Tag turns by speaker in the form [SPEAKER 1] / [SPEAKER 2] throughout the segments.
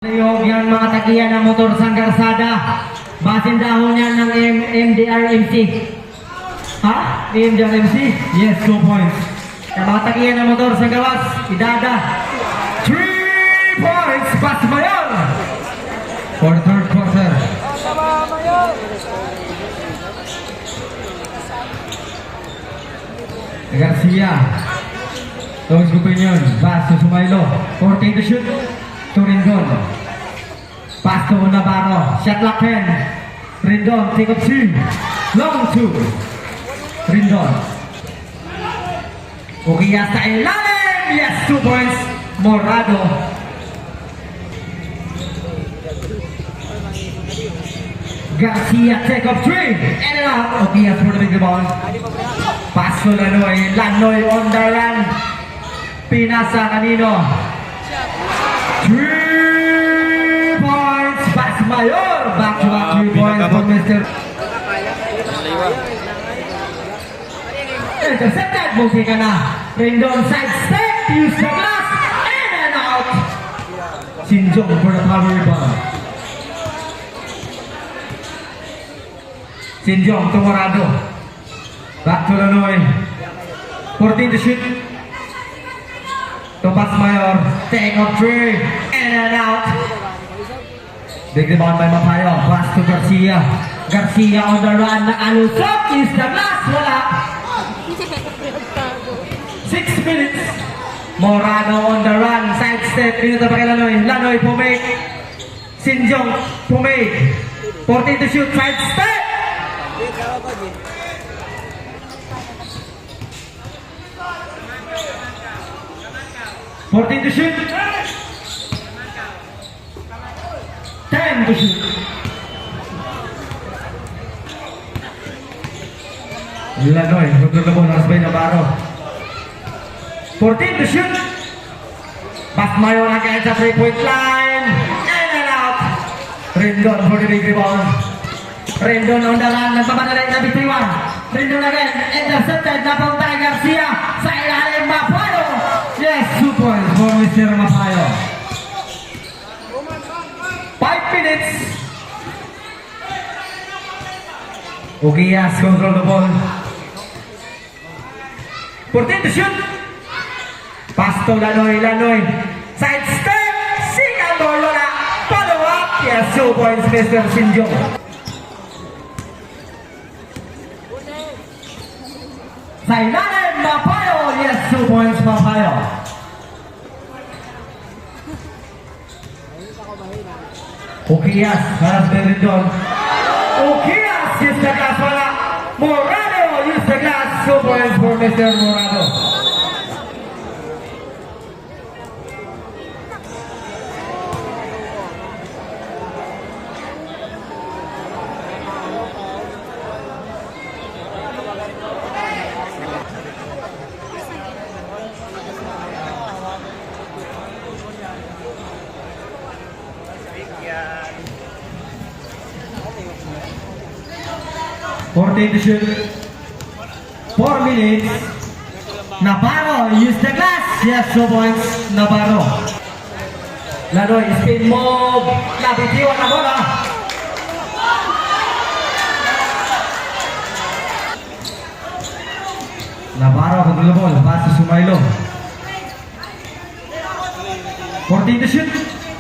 [SPEAKER 1] Nayog yan mga tagiyan ng motor sa karsada. Basin dahon yan ng MDRMC. Ha? MDRMC? Yes, 2 points. Yung mga tagiyan ng motor sa gawas, idada. 3 points, Bas Mayor! For the third quarter. Garcia. Tawag Opinion. Bas to Sumaylo. 14 to shoot. To Rindon. Pass to Navarro. Shot lock hand. Rindon take up 2. Long 2. Rindon. Ukiya sa ilalim. Yes, 2 points. Morado. Garcia take up 3. And it out. Ukiya for the big rebound. Pass to Lanoy. Lanoy on the run. Pinasa kanino. 3 points, Bas Mayor. Back to back 3 points for Mr. Intercepted, buti ka na. Rendon side step, use the glass, in and out. Sinjong for the power rebound. Sinjong to Morado. Back to Lanoy. 14 to shoot. To Bas Mayor, take off 3, in and out. Big rebound by Mapayo, pass to Garcia. Garcia on the run, nakalusot, is the glass, wala. 6 minutes. Morano on the run, side step, pinunta pa kay Lanoy. Lanoy pumake. Sinjong pumake. 14 to shoot, side step. 14 to shoot. 10 to shoot. Lanoy, magkakabong ng Asbay Navarro. 14 to shoot. Bas Mayor again sa 3-point line. In and out. Rendon for the big rebound. Rendon on the run. Nagpapadala na bitiwan. Rendon again. Intercepted na punta Garcia. Sa ilalim Mapayo. Yes, 2 points for Mr. Mapayo. 5 minutes. Ukias control the ball. 14 to shoot. Pass to Lanoy. Side step. Singapore wala. Follow up. Yes, 2 points Mr. Sinjong. Sa ilalim Mapayo. Yes, 2 points Mapayo. Ukias, harap na rin doon. Ukias, use the glass, wala. Morado, use the glass. 2 points for Mr. Morado. To shoot. 4 minutes. Navarro, use the glass. Yes, 2 points. Navarro. Lanoy, spin move. Nabitiwan na bola. Navarro, control the ball. Pass to Sumaylo. 14 to shoot.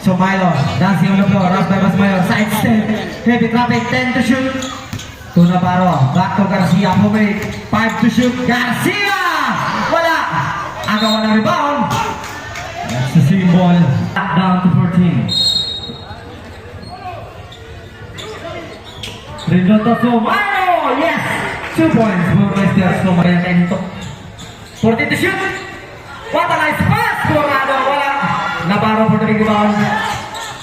[SPEAKER 1] Sumaylo, dancing on the floor. Rush by Bas Mayor. Side step. Heavy traffic. 10 to shoot. To Navarro, back to Garcia, pumake, 5 to shoot, Garcia! Wala! Agawan ng rebound. That's the same ball, back down to 14. Rindon to Sumaylo! Yes! 2 points for Mr. Sumaylo. 14 to shoot. What a nice pass! Morado, wala! Navarro for the big rebound.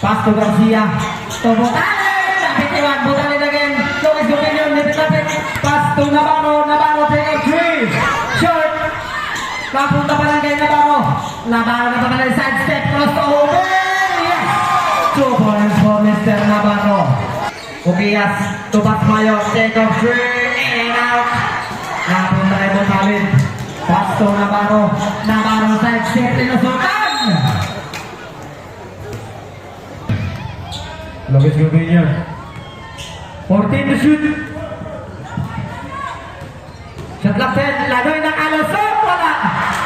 [SPEAKER 1] Pass to Garcia. To Butale! Napitiwan, Butale again. Tawag Opinion, nipitapit. Pass to Navarro. Navarro take 3. Short. Kapunta pa lang kay Navarro. Navarro na pa lang side step. Cross over. Yes! 2 points for Mr. Navarro. Ukias to Bas Mayor. Take off 3. In and out. Kapunta kay Butale. Pass to Navarro. Navarro side step. Tinusukan. Lopez Gobinho. 14 to shoot. Shot clock 10. Lanoy ng alusot. Wala.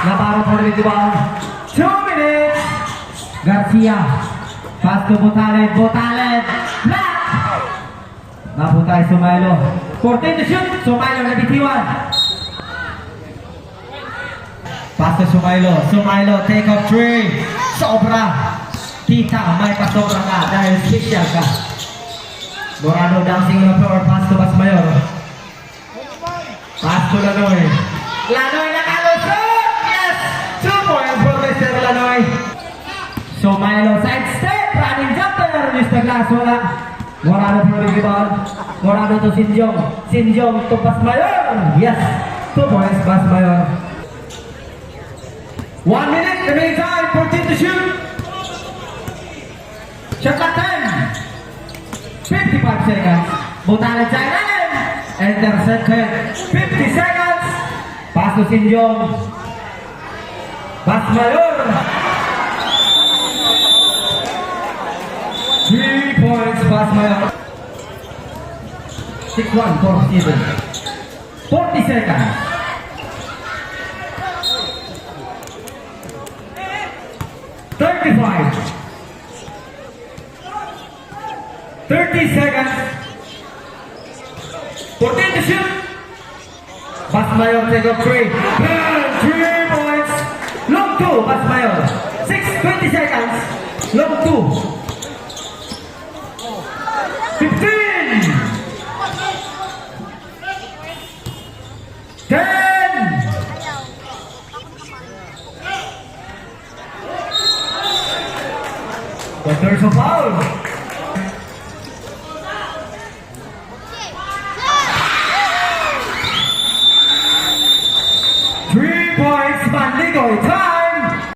[SPEAKER 1] Nabarong for the rebound. 2 minutes. Garcia. Pass to Botalet. Botalet. Black. Naputay Sumailo. 14 to shoot. Sumailo nabitiwan. Pass to Sumailo. Sumailo take off 3. Sobra. Tita, may pasobra ka dahil special ka. Dorado dancing on the floor. Pass to Basmayor. Pass to Lanoy. Lanoy nakalusot! Yes! 2 points for Mr. Lanoy. Sumailo side step. Running jumper. Use the glass. Wala. Morado for the rebound. Morado to Sinjong. Sinjong to Basmayor. Yes! 2 points Basmayor. 1 minute remaining time. 14 to shoot. Shot clock 10. 55 seconds. Botalet sa ilalim. Intercepted. 50 seconds. Pass to Sinjong. Basmayor. 3 points Basmayor. 6-1 for season. 40 seconds. 35. 30 seconds. 14 to shoot. Basmayor take off 3. 3 points. Long 2, Basmayor. 20 seconds. Long 2. 15. 10. But there's a foul. Mandigoy time!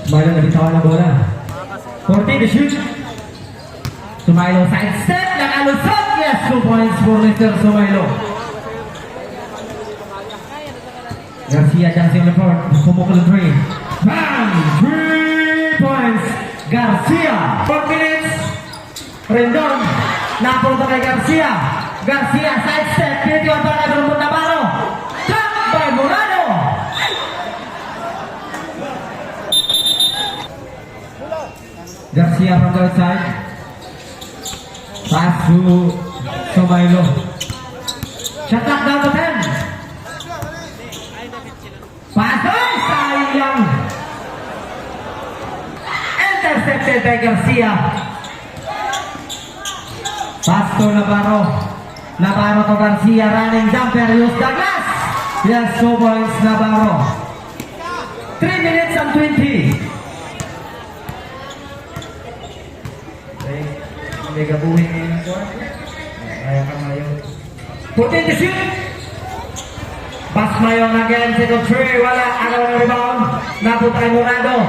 [SPEAKER 1] Sumailo nabitawan ng bola. 14 to shoot. Sumailo side step. Nakalusot. Yes, 2 points for Mr. Sumailo. Garcia dancing on the floor. Pumukul 3. Bang! 3 points. Garcia. 4 minutes. Rendon. Napunta kay Garcia. Garcia side step. Pinitiwan pa na Grumpon Navarro. By Morado. Garcia from the outside. Pass to Sumailo. Shot clock down to 10. Pass. Ay, sayang. Intercepted by Garcia. Pass to Navarro. Navarro to Garcia. Running jumper. Use the glass. Yes, 2 points Navarro. 3 minutes and 20. May gabuhin ngayon ko. Kaya kamayo. 14 to shoot. Basmayor again. Take off 3. Wala. Agaw na rebound. Naputay Morado.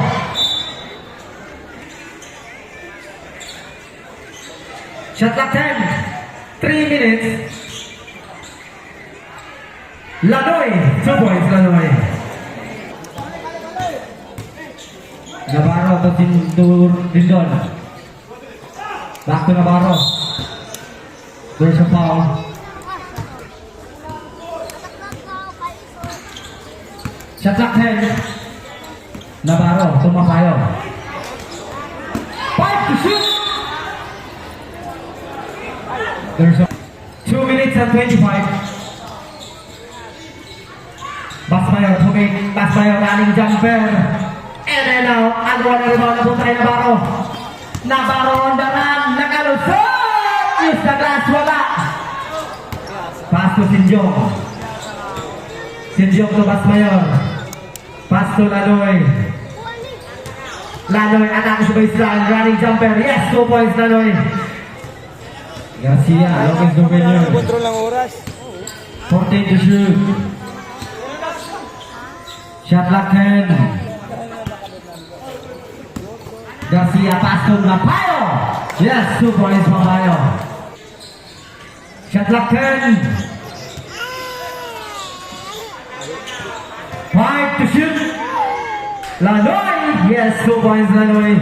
[SPEAKER 1] Shot clock 10. 3 minutes. Lanoy, 2 points Lanoy. Navarro to Dindon. Back to Navarro. There's a foul. Shot clock 10. Navarro to Mapayo. 5 to shoot. There's a 2 minutes and 25. Basmayor to make. Basmayor running jumper. And then now, agawa na rebound na punta kay Navarro. Navarro on the run. Nakalusot! Use the glass. Wala. Pass to Sinjong. Sinjong to Basmayor. Pass to Lanoy. Lanoy anak sa baseline. Running jumper. Yes, 2 points Lanoy. Garcia. Lopez Gobinho.
[SPEAKER 2] Kontrol ng oras.
[SPEAKER 1] 14 to shoot. Shot clock 10. Garcia pass to Mapayo. Yes, 2 points Mapayo. Shot clock 10. 5 to shoot. Lanoy. Yes, 2 points Lanoy.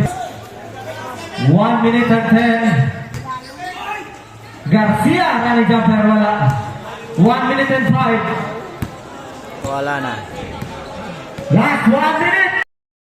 [SPEAKER 1] 1 minute and 10. Garcia, rally jumper, wala. 1 minute and 5.
[SPEAKER 2] Wala na.
[SPEAKER 1] Last 1 minute.